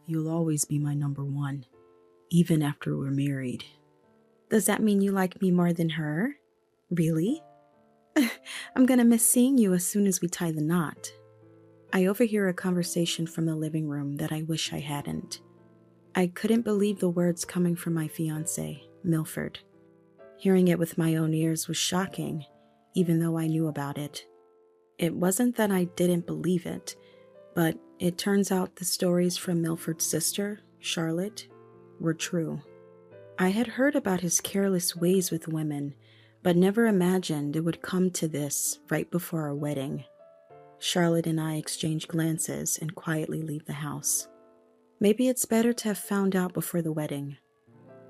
you'll always be my number one, even after we're married. Does that mean you like me more than her? Really? I'm gonna miss seeing you as soon as we tie the knot. I overhear a conversation from the living room that I wish I hadn't. I couldn't believe the words coming from my fiancé, Milford. Hearing it with my own ears was shocking, even though I knew about it. It wasn't that I didn't believe it, but it turns out the stories from Milford's sister, Charlotte, were true. I had heard about his careless ways with women, but never imagined it would come to this right before our wedding. Charlotte and I exchange glances and quietly leave the house. Maybe it's better to have found out before the wedding.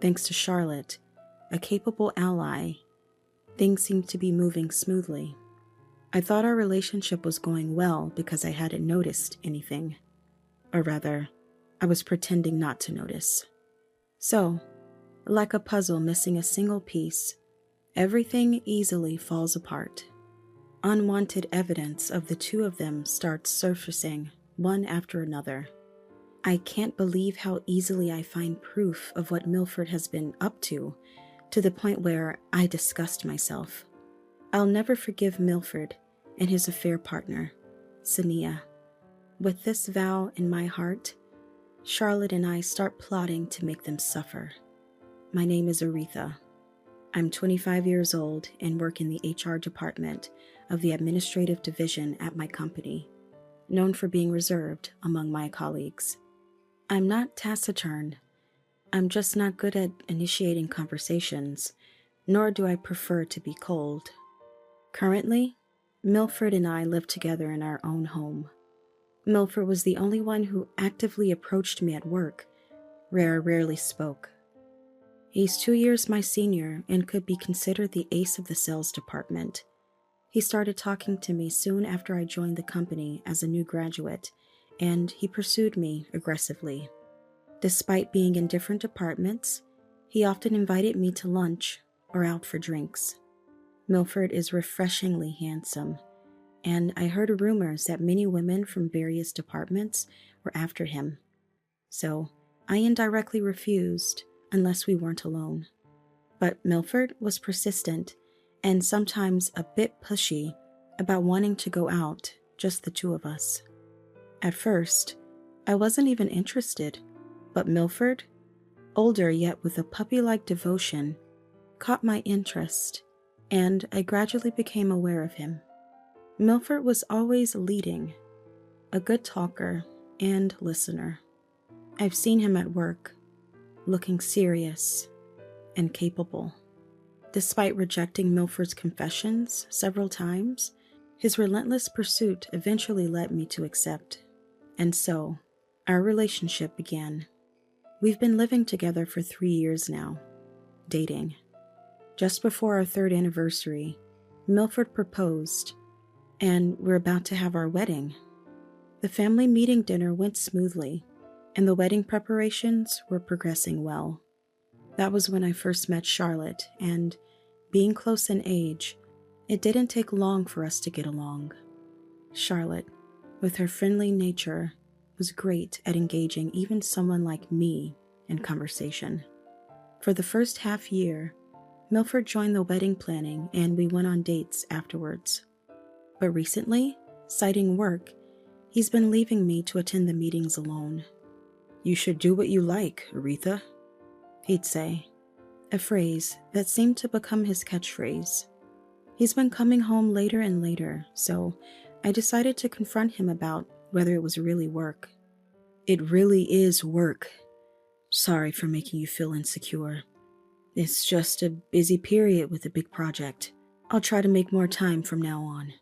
Thanks to Charlotte, a capable ally, things seemed to be moving smoothly. I thought our relationship was going well because I hadn't noticed anything. Or rather, I was pretending not to notice. So, like a puzzle missing a single piece, everything easily falls apart. Unwanted evidence of the two of them starts surfacing, one after another. I can't believe how easily I find proof of what Milford has been up to the point where I disgust myself. I'll never forgive Milford and his affair partner, Sania. With this vow in my heart, Charlotte and I start plotting to make them suffer. My name is Aretha. I'm 25 years old and work in the HR department of the administrative division at my company, known for being reserved among my colleagues. I'm not taciturn. I'm just not good at initiating conversations, nor do I prefer to be cold. Currently, Milford and I live together in our own home. Milford was the only one who actively approached me at work, where I rarely spoke. He's 2 years my senior and could be considered the ace of the sales department. He started talking to me soon after I joined the company as a new graduate, and he pursued me aggressively. Despite being in different departments, he often invited me to lunch or out for drinks. Milford is refreshingly handsome, and I heard rumors that many women from various departments were after him. So I indirectly refused unless we weren't alone. But Milford was persistent and sometimes a bit pushy about wanting to go out, just the two of us. At first, I wasn't even interested, but Milford, older yet with a puppy-like devotion, caught my interest, and I gradually became aware of him. Milford was always leading, a good talker and listener. I've seen him at work, looking serious and capable. Despite rejecting Milford's confessions several times, his relentless pursuit eventually led me to accept. And so, our relationship began. We've been living together for 3 years now, dating. Just before our 3rd anniversary, Milford proposed, and we're about to have our wedding. The family meeting dinner went smoothly, and the wedding preparations were progressing well. That was when I first met Charlotte, and being close in age, it didn't take long for us to get along. Charlotte, with her friendly nature, was great at engaging even someone like me in conversation. For the first half year, Milford joined the wedding planning and we went on dates afterwards. But recently, citing work, he's been leaving me to attend the meetings alone. "You should do what you like, Aretha," he'd say, a phrase that seemed to become his catchphrase. He's been coming home later and later, so I decided to confront him about whether it was really work. "It really is work. Sorry for making you feel insecure. It's just a busy period with a big project. I'll try to make more time from now on."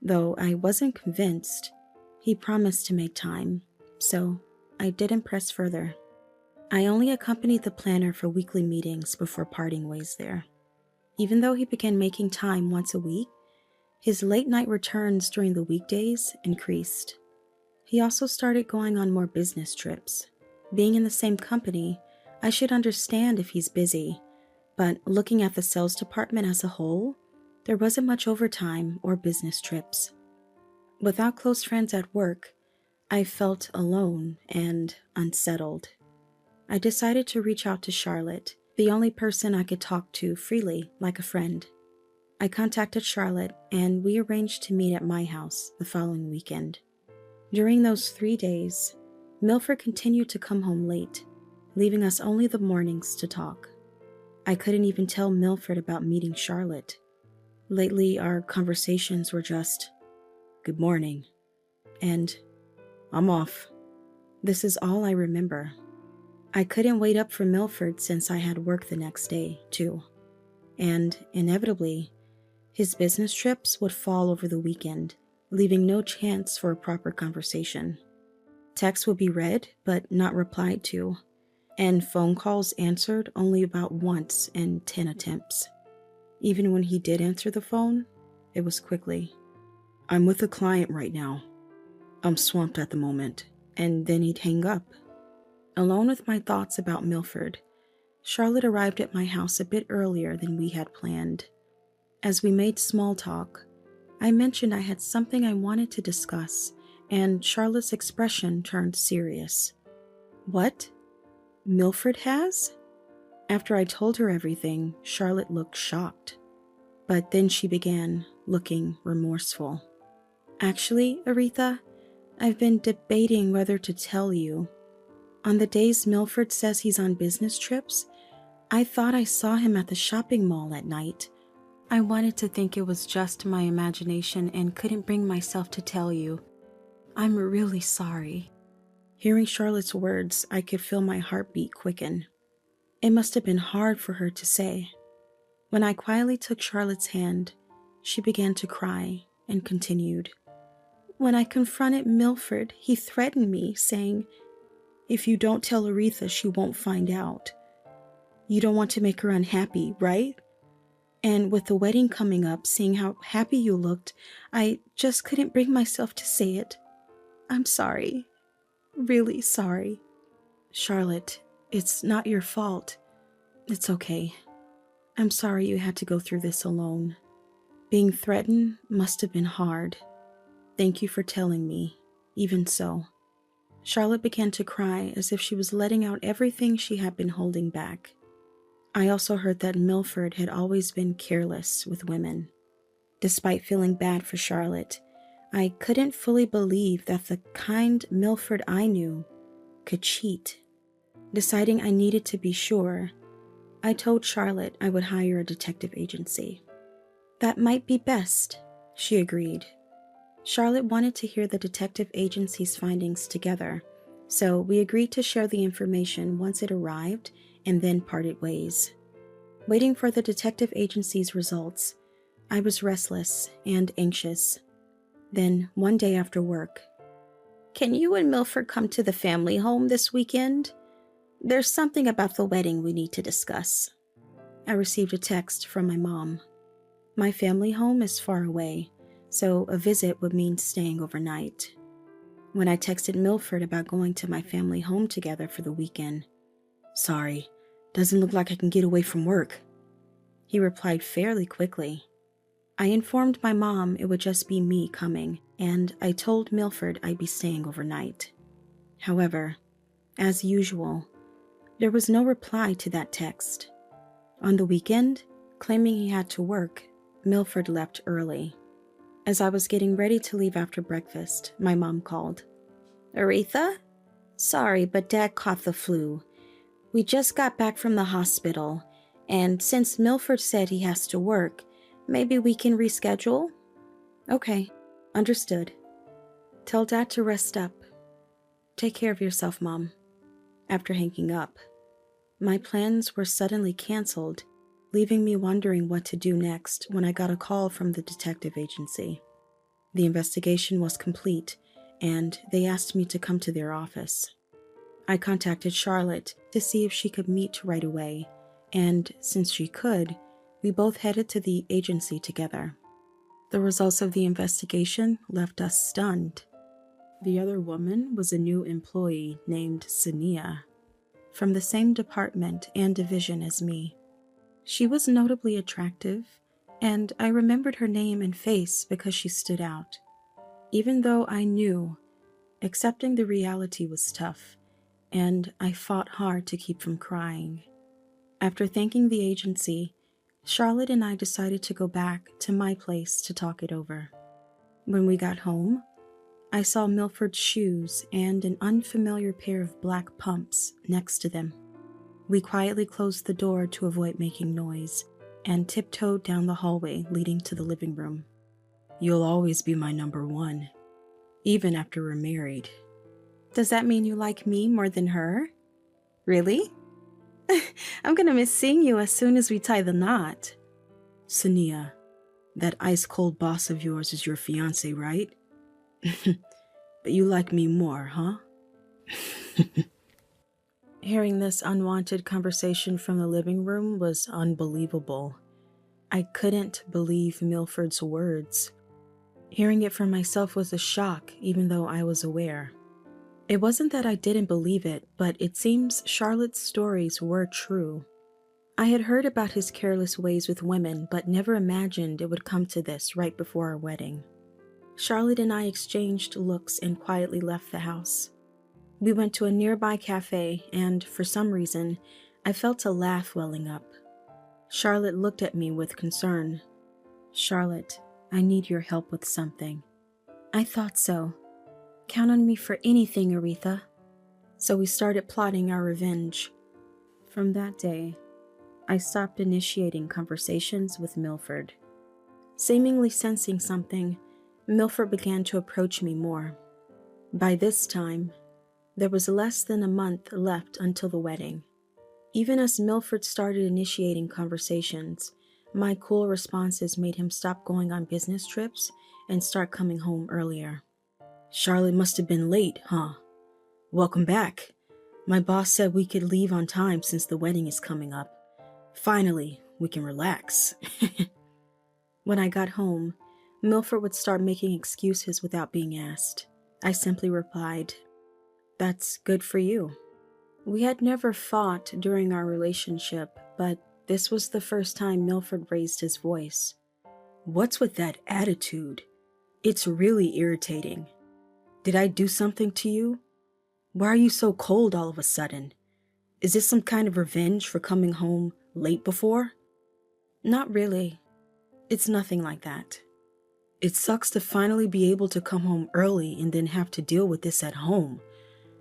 Though I wasn't convinced, he promised to make time, so I didn't press further. I only accompanied the planner for weekly meetings before parting ways there. Even though he began making time once a week, his late-night returns during the weekdays increased. He also started going on more business trips. Being in the same company, I should understand if he's busy, but looking at the sales department as a whole, there wasn't much overtime or business trips. Without close friends at work, I felt alone and unsettled. I decided to reach out to Charlotte, the only person I could talk to freely like a friend. I contacted Charlotte and we arranged to meet at my house the following weekend. During those 3 days, Milford continued to come home late, leaving us only the mornings to talk. I couldn't even tell Milford about meeting Charlotte. Lately, our conversations were just, "Good morning," and "I'm off." This is all I remember. I couldn't wait up for Milford since I had work the next day, too. And inevitably, his business trips would fall over the weekend, leaving no chance for a proper conversation. Texts would be read, but not replied to, and phone calls answered only about once in 10 attempts. Even when he did answer the phone, it was quickly, "I'm with a client right now. I'm swamped at the moment," and then he'd hang up. Alone with my thoughts about Milford, Charlotte arrived at my house a bit earlier than we had planned. As we made small talk, I mentioned I had something I wanted to discuss, and Charlotte's expression turned serious. "What? Milford has?" After I told her everything, Charlotte looked shocked. But then she began looking remorseful. "Actually, Aretha, I've been debating whether to tell you. On the days Milford says he's on business trips, I thought I saw him at the shopping mall at night. I wanted to think it was just my imagination and couldn't bring myself to tell you. I'm really sorry." Hearing Charlotte's words, I could feel my heartbeat quicken. It must have been hard for her to say. When I quietly took Charlotte's hand, she began to cry and continued. "When I confronted Milford, he threatened me, saying, 'If you don't tell Aretha, she won't find out. You don't want to make her unhappy, right? And with the wedding coming up, seeing how happy you looked, I just couldn't bring myself to say it. I'm sorry. Really sorry. Charlotte, it's not your fault. It's okay. I'm sorry you had to go through this alone. Being threatened must have been hard. Thank you for telling me, even so." Charlotte began to cry as if she was letting out everything she had been holding back. I also heard that Milford had always been careless with women. Despite feeling bad for Charlotte, I couldn't fully believe that the kind Milford I knew could cheat. Deciding I needed to be sure, I told Charlotte I would hire a detective agency. "That might be best," she agreed. Charlotte wanted to hear the detective agency's findings together, so we agreed to share the information once it arrived and then parted ways. Waiting for the detective agency's results, I was restless and anxious. Then, one day after work, "Can you and Milford come to the family home this weekend? There's something about the wedding we need to discuss." I received a text from my mom. My family home is far away, so a visit would mean staying overnight. When I texted Milford about going to my family home together for the weekend, "Sorry, doesn't look like I can get away from work," he replied fairly quickly. I informed my mom it would just be me coming, and I told Milford I'd be staying overnight. However, as usual, there was no reply to that text. On the weekend, claiming he had to work, Milford left early. As I was getting ready to leave after breakfast, my mom called. "Aretha? Sorry, but Dad caught the flu. We just got back from the hospital, and since Milford said he has to work, maybe we can reschedule?" "Okay, understood. Tell Dad to rest up. Take care of yourself, Mom." After hanging up, my plans were suddenly canceled, leaving me wondering what to do next when I got a call from the detective agency. The investigation was complete, and they asked me to come to their office. I contacted Charlotte to see if she could meet right away, and since she could, we both headed to the agency together. The results of the investigation left us stunned. The other woman was a new employee named Sania, from the same department and division as me. She was notably attractive, and I remembered her name and face because she stood out. Even though I knew Accepting the reality was tough, and I fought hard to keep from crying. After thanking the agency, Charlotte and I decided to go back to my place to talk it over. When we got home, I saw Milford's shoes and an unfamiliar pair of black pumps next to them. We quietly closed the door to avoid making noise and tiptoed down the hallway leading to the living room. You'll always be my number one, even after we're married. Does that mean you like me more than her? Really? I'm gonna miss seeing you as soon as we tie the knot. Sania, that ice-cold boss of yours is your fiancé, right? But you like me more, huh? Hearing this unwanted conversation from the living room was unbelievable. I couldn't believe Milford's words. Hearing it for myself was a shock, even though I was aware. It wasn't that I didn't believe it, but it seems Charlotte's stories were true. I had heard about his careless ways with women, but never imagined it would come to this right before our wedding. Charlotte and I exchanged looks and quietly left the house. We went to a nearby cafe, and for some reason, I felt a laugh welling up. Charlotte looked at me with concern. "Charlotte, I need your help with something." "I thought so. Count on me for anything, Aretha." So we started plotting our revenge. From that day, I stopped initiating conversations with Milford. Seemingly sensing something, Milford began to approach me more. By this time, there was less than a month left until the wedding. Even as Milford started initiating conversations, my cool responses made him stop going on business trips and start coming home earlier. Charlotte must have been late, huh? Welcome back. My boss said we could leave on time since the wedding is coming up. Finally, we can relax. When I got home, Milford would start making excuses without being asked. I simply replied, "That's good for you." We had never fought during our relationship, but this was the first time Milford raised his voice. What's with that attitude? It's really irritating. Did I do something to you? Why are you so cold all of a sudden? Is this some kind of revenge for coming home late before? Not really. It's nothing like that. It sucks to finally be able to come home early and then have to deal with this at home.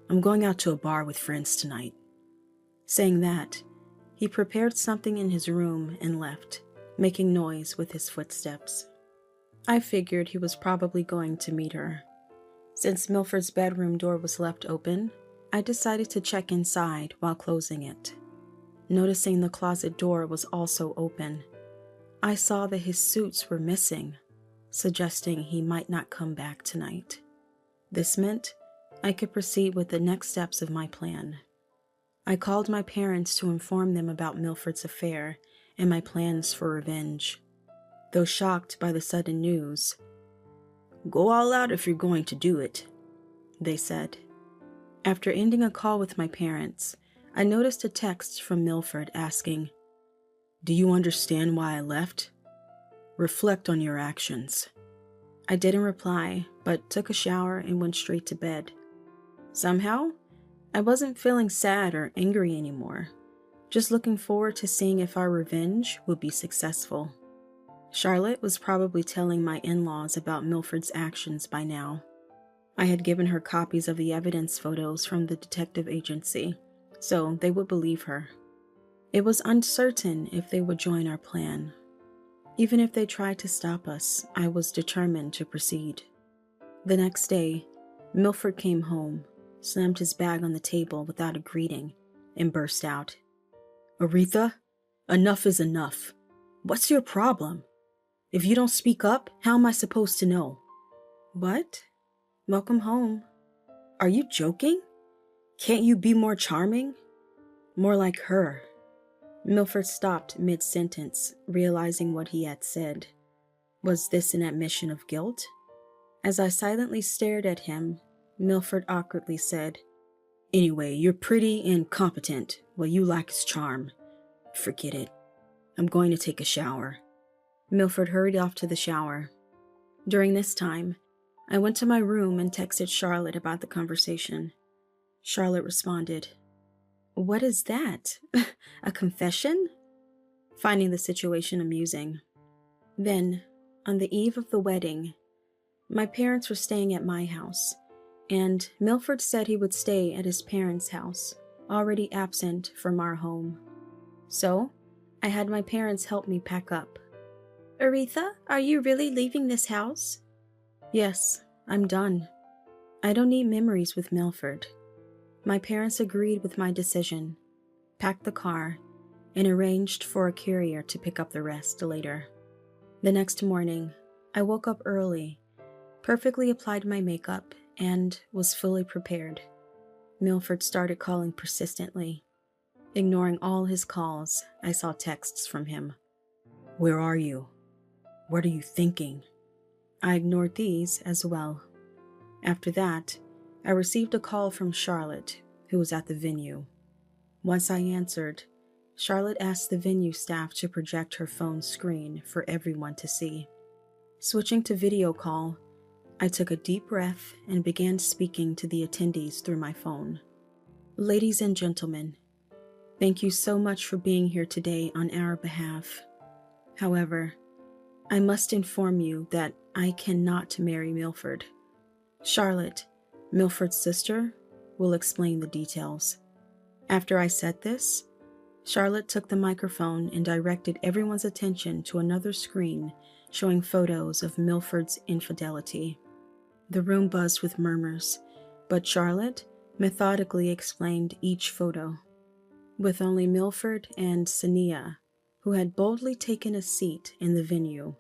I'm going out to a bar with friends tonight. Saying that, he prepared something in his room and left, making noise with his footsteps. I figured he was probably going to meet her. Since Milford's bedroom door was left open, I decided to check inside while closing it. Noticing the closet door was also open, I saw that his suits were missing, suggesting he might not come back tonight. This meant I could proceed with the next steps of my plan. I called my parents to inform them about Milford's affair and my plans for revenge. Though shocked by the sudden news, "Go all out if you're going to do it," they said. After ending a call with my parents, I noticed a text from Milford asking, "Do you understand why I left? Reflect on your actions." I didn't reply, but took a shower and went straight to bed. Somehow, I wasn't feeling sad or angry anymore, just looking forward to seeing if our revenge would be successful. Charlotte was probably telling my in-laws about Milford's actions by now. I had given her copies of the evidence photos from the detective agency, so they would believe her. It was uncertain if they would join our plan. Even if they tried to stop us, I was determined to proceed. The next day, Milford came home, slammed his bag on the table without a greeting, and burst out, "Aretha, enough is enough. What's your problem? If you don't speak up, how am I supposed to know?" "What? Welcome home." "Are you joking? Can't you be more charming? More like her?" Milford stopped mid-sentence, realizing what he had said. Was this an admission of guilt? As I silently stared at him, Milford awkwardly said, "Anyway, you're pretty and competent. What you lack is charm. Forget it. I'm going to take a shower." Milford hurried off to the shower. During this time, I went to my room and texted Charlotte about the conversation. Charlotte responded, "What is that? A confession?" Finding the situation amusing. Then, on the eve of the wedding, my parents were staying at my house, and Milford said he would stay at his parents' house, already absent from our home. So, I had my parents help me pack up. "Aretha, are you really leaving this house?" "Yes, I'm done. I don't need memories with Milford." My parents agreed with my decision, packed the car, and arranged for a courier to pick up the rest later. The next morning, I woke up early, perfectly applied my makeup, and was fully prepared. Milford started calling persistently. Ignoring all his calls, I saw texts from him. "Where are you? What are you thinking?" I ignored these as well. After that, I received a call from Charlotte, who was at the venue. Once I answered, Charlotte asked the venue staff to project her phone screen for everyone to see. Switching to video call, I took a deep breath and began speaking to the attendees through my phone. "Ladies and gentlemen, thank you so much for being here today on our behalf. However, I must inform you that I cannot marry Milford. Charlotte, Milford's sister, will explain the details." After I said this, Charlotte took the microphone and directed everyone's attention to another screen showing photos of Milford's infidelity. The room buzzed with murmurs, but Charlotte methodically explained each photo. With only Milford and Sania, who had boldly taken a seat in the venue,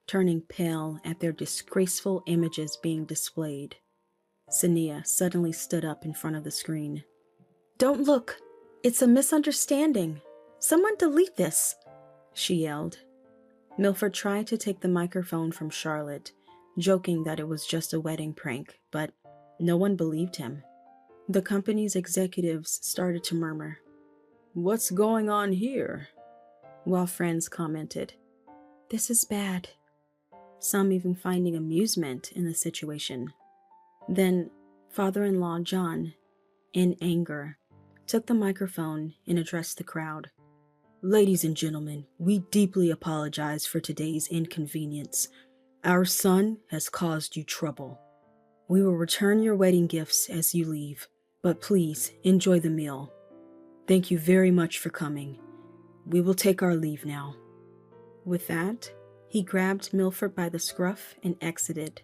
turning pale at their disgraceful images being displayed, Sania suddenly stood up in front of the screen. "Don't look! It's a misunderstanding! Someone delete this!" she yelled. Milford tried to take the microphone from Charlotte, joking that it was just a wedding prank, but no one believed him. The company's executives started to murmur, "What's going on here?" while friends commented, "This is bad," some even finding amusement in the situation. Then, father-in-law John, in anger, took the microphone and addressed the crowd. "Ladies and gentlemen, we deeply apologize for today's inconvenience. Our son has caused you trouble. We will return your wedding gifts as you leave, but please enjoy the meal. Thank you very much for coming. We will take our leave now." With that, he grabbed Milford by the scruff and exited.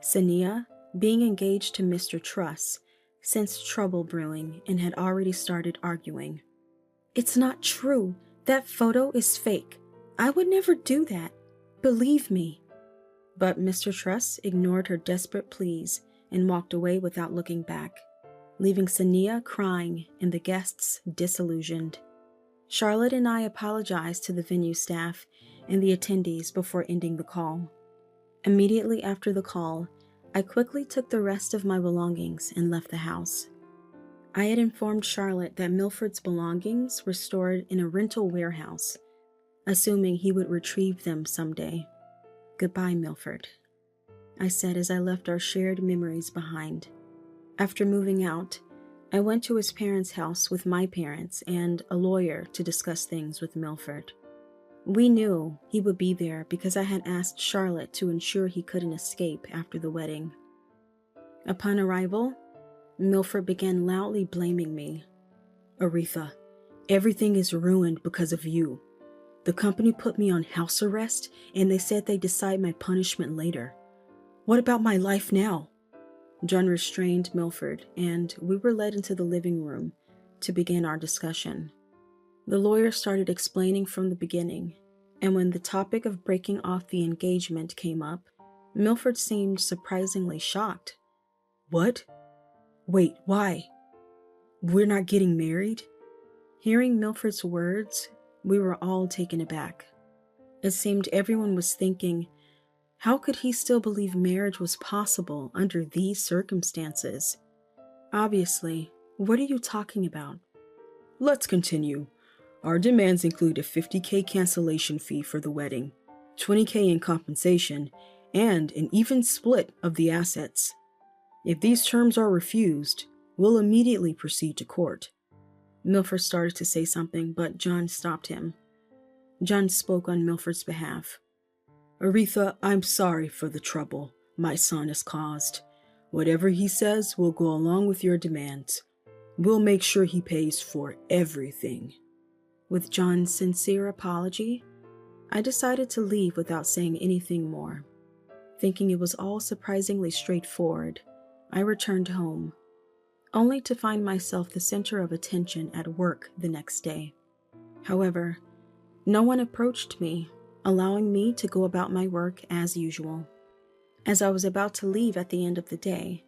Sania, being engaged to Mr. Truss, sensed trouble brewing and had already started arguing. "It's not true. That photo is fake. I would never do that. Believe me." But Mr. Truss ignored her desperate pleas and walked away without looking back, leaving Sania crying and the guests disillusioned. Charlotte and I apologized to the venue staff and the attendees before ending the call. Immediately after the call, I quickly took the rest of my belongings and left the house. I had informed Charlotte that Milford's belongings were stored in a rental warehouse, assuming he would retrieve them someday. "Goodbye, Milford," I said as I left our shared memories behind. After moving out, I went to his parents' house with my parents and a lawyer to discuss things with Milford. We knew he would be there because I had asked Charlotte to ensure he couldn't escape after the wedding. Upon arrival, Milford began loudly blaming me. "Aretha, everything is ruined because of you. The company put me on house arrest and they said they'd decide my punishment later. What about my life now?" John restrained Milford, and we were led into the living room to begin our discussion. The lawyer started explaining from the beginning, and when the topic of breaking off the engagement came up, Milford seemed surprisingly shocked. "What? Wait, why? We're not getting married?" Hearing Milford's words, we were all taken aback. It seemed everyone was thinking, how could he still believe marriage was possible under these circumstances? Obviously, what are you talking about? "Let's continue. Our demands include a $50K cancellation fee for the wedding, $20K in compensation, and an even split of the assets. If these terms are refused, we'll immediately proceed to court." Milford started to say something, but John stopped him. John spoke on Milford's behalf. "Aretha, I'm sorry for the trouble my son has caused. Whatever he says will go along with your demands. We'll make sure he pays for everything." With John's sincere apology, I decided to leave without saying anything more. Thinking it was all surprisingly straightforward, I returned home, only to find myself the center of attention at work the next day. However, no one approached me, allowing me to go about my work as usual. As I was about to leave at the end of the day,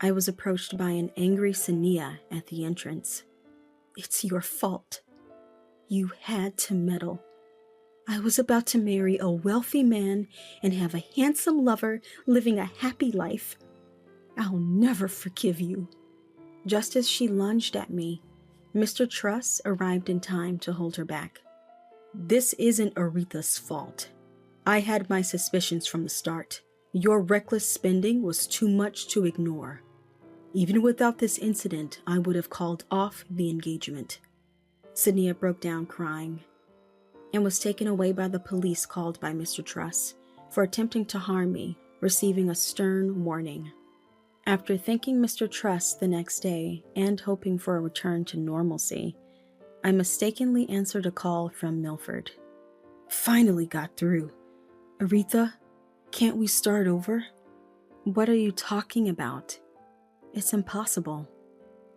I was approached by an angry Sania at the entrance. "It's your fault. You had to meddle. I was about to marry a wealthy man and have a handsome lover living a happy life. I'll never forgive you." Just as she lunged at me, Mr. Truss arrived in time to hold her back. "This isn't Aretha's fault. I had my suspicions from the start. Your reckless spending was too much to ignore. Even without this incident, I would have called off the engagement." Sania broke down crying and was taken away by the police called by Mr. Truss for attempting to harm me, receiving a stern warning. After thanking Mr. Truss the next day and hoping for a return to normalcy, I mistakenly answered a call from Milford. "Finally got through. Aretha, can't we start over?" "What are you talking about? It's impossible."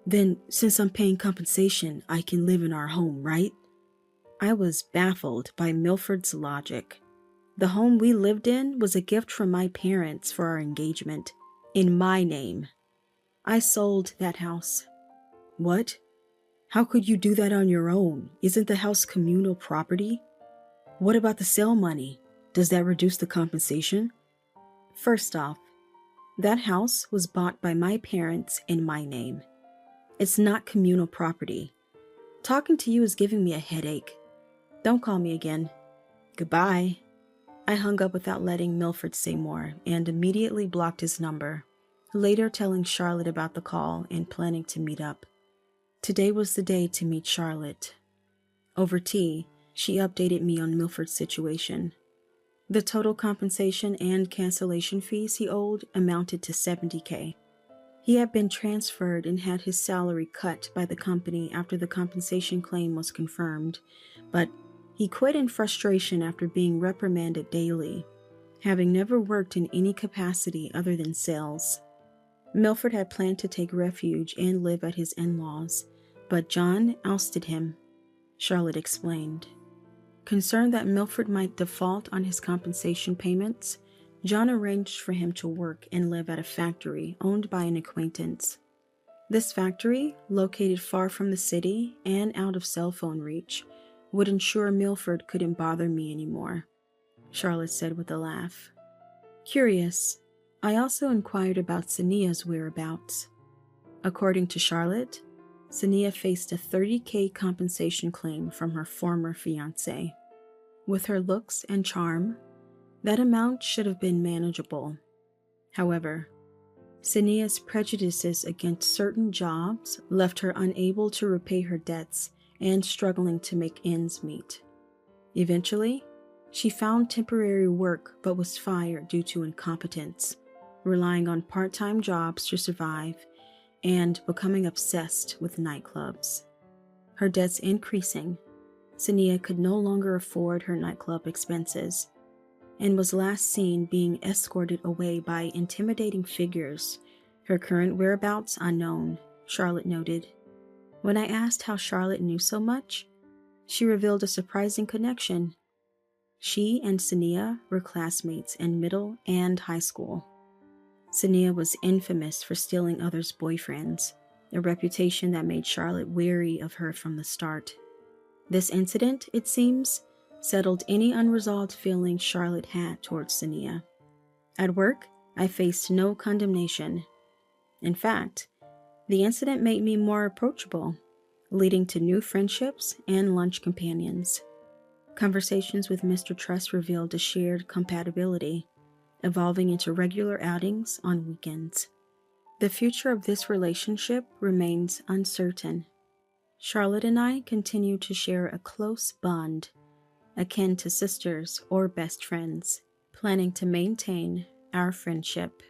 "Then, since I'm paying compensation, I can live in our home, right?" I was baffled by Milford's logic. The home we lived in was a gift from my parents for our engagement, in my name. I sold that house. "What? How could you do that on your own? Isn't the house communal property? What about the sale money? Does that reduce the compensation?" "First off, that house was bought by my parents in my name. It's not communal property. Talking to you is giving me a headache. Don't call me again. Goodbye." I hung up without letting Milford say more and immediately blocked his number, later telling Charlotte about the call and planning to meet up. Today was the day to meet Charlotte. Over tea, she updated me on Milford's situation. The total compensation and cancellation fees he owed amounted to $70K. He had been transferred and had his salary cut by the company after the compensation claim was confirmed, but he quit in frustration after being reprimanded daily, having never worked in any capacity other than sales. Milford had planned to take refuge and live at his in-laws, but John ousted him, Charlotte explained. Concerned that Milford might default on his compensation payments, John arranged for him to work and live at a factory owned by an acquaintance. This factory, located far from the city and out of cell phone reach, would ensure Milford couldn't bother me anymore, Charlotte said with a laugh. Curious, I also inquired about Sania's whereabouts. According to Charlotte, Sania faced a $30K compensation claim from her former fiancé. With her looks and charm, that amount should have been manageable. However, Sania's prejudices against certain jobs left her unable to repay her debts and struggling to make ends meet. Eventually, she found temporary work but was fired due to incompetence, relying on part-time jobs to survive and becoming obsessed with nightclubs. Her debts increasing, Sania could no longer afford her nightclub expenses and was last seen being escorted away by intimidating figures, her current whereabouts unknown, Charlotte noted. When I asked how Charlotte knew so much, she revealed a surprising connection. She and Sania were classmates in middle and high school. Sania was infamous for stealing others' boyfriends, a reputation that made Charlotte wary of her from the start. This incident, it seems, settled any unresolved feelings Charlotte had towards Sania. At work, I faced no condemnation. In fact, the incident made me more approachable, leading to new friendships and lunch companions. Conversations with Mr. Truss revealed a shared compatibility, evolving into regular outings on weekends. The future of this relationship remains uncertain. Charlotte and I continue to share a close bond, akin to sisters or best friends, planning to maintain our friendship